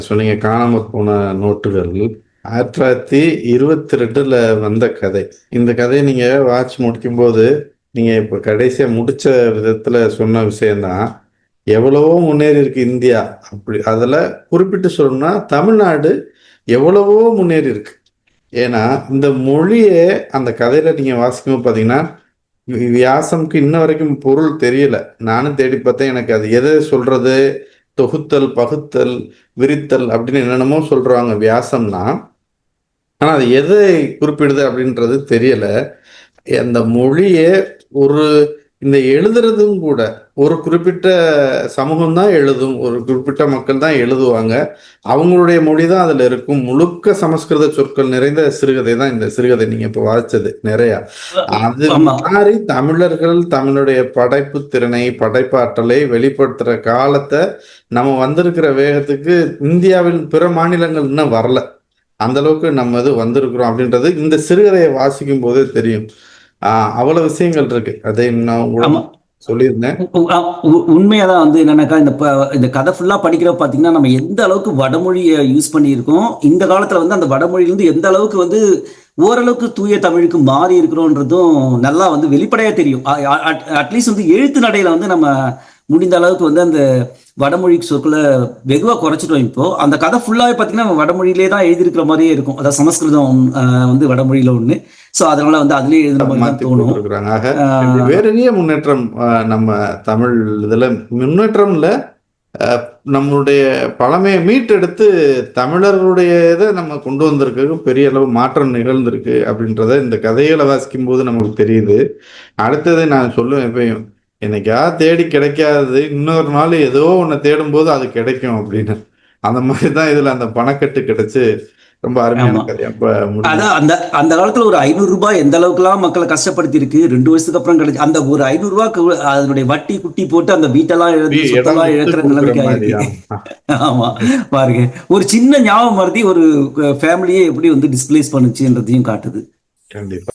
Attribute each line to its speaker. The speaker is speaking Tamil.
Speaker 1: சொன்னீங்க காணாம போன நோட்டுகள் 1922ல வந்த கதை. இந்த கதையை நீங்க வாட்ச் முடிக்கும்போது, நீங்க இப்ப கடைசியா முடிச்ச விதத்துல சொன்ன விஷயம் தான். எவ்வளவோ முன்னேறி இருக்கு இந்தியா. அப்படி அதுல குறிப்பிட்டு சொல்லணும்னா, தமிழ்நாடு எவ்வளவோ முன்னேறி இருக்கு. ஏன்னா, இந்த மொழியே அந்த கதையில நீங்க வாசிக்கும்போது பார்த்தீங்கன்னா, வியாசம்க்கு இன்ன வரைக்கும் பொருள் தெரியல. நானும் தேடி பார்த்தேன். எனக்கு அது எத சொல்றது? தொகுத்தல், பகுத்தல், விரித்தல் அப்படின்னு என்னென்னமோ சொல்றாங்க வியாசம்னா. ஆனா அது எதை குறிப்பிடுது அப்படின்றது தெரியல. அந்த மொழியே ஒரு இந்த எழுதுறதும் கூட ஒரு குறிப்பிட்ட சமூகம் தான் எழுதும். ஒரு குறிப்பிட்ட மக்கள் தான் எழுதுவாங்க. அவங்களுடைய மொழி தான் அதுல இருக்கும். முழுக்க சமஸ்கிருத சொற்கள் நிறைந்த சிறுகதை தான் இந்த சிறுகதை நீங்க இப்ப வாசிச்சது நிறையா. அது
Speaker 2: ஆமா.
Speaker 1: மாறி தமிழர்கள் தங்களுடைய படைப்பு திறனை, படைப்பாற்றலை வெளிப்படுத்துற காலத்தை நம்ம வந்திருக்கிற வேகத்துக்கு இந்தியாவின் பிற மாநிலங்கள் இன்னும் வரல. அந்த அளவுக்கு நம்ம இது வந்திருக்கிறோம் அப்படின்றது இந்த சிறுகதையை வாசிக்கும் போதே தெரியும். அவ்வளவு விஷயங்கள் இருக்கு. அதை நான்
Speaker 2: ஆமா.
Speaker 1: உங்களிடம் சொல்லியிருந்தேன்.
Speaker 2: உண்மையாதான் வந்து என்னன்னாக்கா இந்த கதை ஃபுல்லா படிக்கிற பாத்தீங்கன்னா நம்ம எந்த அளவுக்கு வடமொழியை யூஸ் பண்ணியிருக்கோம், இந்த காலத்துல வந்து அந்த வடமொழியிலிருந்து எந்த அளவுக்கு வந்து ஓரளவுக்கு தூய தமிழுக்கு மாறி இருக்கிறோன்றதும் நல்லா வந்து வெளிப்படையா தெரியும். அட்லீஸ்ட் வந்து எழுத்து நடையில வந்து நம்ம முடிந்த அளவுக்கு வந்து அந்த வடமொழி சொற்களை வெகுவா குறைச்சிட்டோம். இப்போ அந்த கதை ஃபுல்லாவே பாத்தீங்கன்னா நம்ம வடமொழியிலே தான் எழுதியிருக்கிற மாதிரியே இருக்கும். அதாவது சமஸ்கிருதம் வந்து வடமொழியில ஒண்ணு. சோ அதனால வந்து அதுலயே எழுதுன மாதிரி தான்
Speaker 1: மாத்தி
Speaker 2: தோணும்.
Speaker 1: போட்டிருக்கிறாங்க. ஆக
Speaker 2: ஆஹ்
Speaker 1: பெரிய முன்னேற்றம் நம்ம தமிழ் இதுல முன்னேற்றம் இல்ல. அஹ், நம்மளுடைய பழமையை மீட்டெடுத்து தமிழர்களுடைய இதை நம்ம கொண்டு வந்திருக்கு. பெரிய அளவு மாற்றம் நிகழ்ந்திருக்கு அப்படின்றத இந்த கதைகளை வாசிக்கும் போது நமக்கு தெரியுது. அடுத்தது நான் சொல்லுவேன் எப்பயும், என்னைக்காவது தேடி கிடைக்காதது இன்னொரு நாள் ஏதோ ஒன்று தேடும்போது அது கிடைக்கும் அப்படின்னு. அந்த மாதிரி தான் இதுல அந்த பணக்கட்டு கிடைச்சு ரொம்ப அருமையான
Speaker 2: ஆமா.
Speaker 1: கதை. அப்ப முடிஞ்சு
Speaker 2: அதான் அந்த அந்த காலத்துல ஒரு 500 ரூபாய் எந்த அளவுக்குலாம் மக்களை கஷ்டப்படுத்தி இருக்கு. 2 வருஷத்துக்கு அப்புறம் கிடைச்சு அந்த ஒரு 500 ரூபாய்க்கு அதனுடைய வட்டி குட்டி போட்டு அந்த வீட்டெல்லாம் இழந்து
Speaker 1: இடம்
Speaker 2: சொத்தெல்லாம்
Speaker 1: விட்டு
Speaker 2: இழக்கிற
Speaker 1: கொடுக்குற
Speaker 2: நிலைமைக்கு
Speaker 1: மாதிரி.
Speaker 2: ஆயிருக்கு.
Speaker 1: ஆமா.
Speaker 2: ஆமா. பாருங்க, ஒரு சின்ன ஞாபகம் மறதி ஒரு ஃபேமிலியே எப்படி வந்து டிஸ்பிளேஸ் பண்ணுச்சுன்றதையும் காட்டுது.
Speaker 1: கண்டிப்பா.